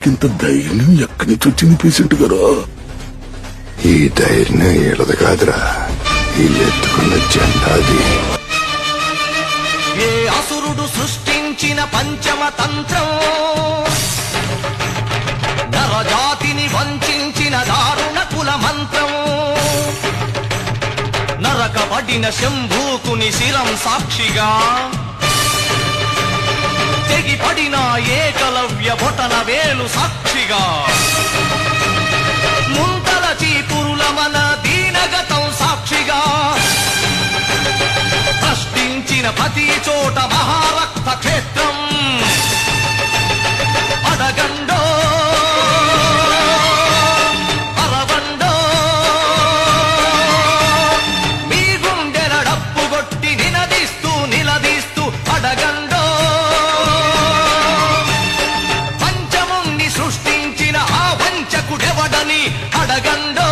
ఇంత ధైర్యం ఎక్కడి నుంచి వచ్చింది పేషెంట్ గారు? ఈ ధైర్యం ఏడదు కాదురా, వీళ్ళెత్తుకున్న జెండాది. ఏ అసురుడు సృష్టించిన పంచమ తంత్రం, నరజాతిని వంచిన దారుణ కుల మంత్రం, నరకబడిన శంభూకుని శిరం సాక్షిగా, తెగిపడిన ఏకలవ్య బొటన వేలు సాక్షిగా, ముంతల చీపురుల మన దీనగతం సాక్షిగా, ప్రశ్నించిన ప్రతి చోట మహారక్త క్షేత్రం అడగండో అరవండో, మీ గుండెల డప్పు కొట్టి నినదిస్తూ నిలదీస్తూ అడగండో, పంచముణ్ణి సృష్టించిన ఆ వంచకుడెవడని అడగండో.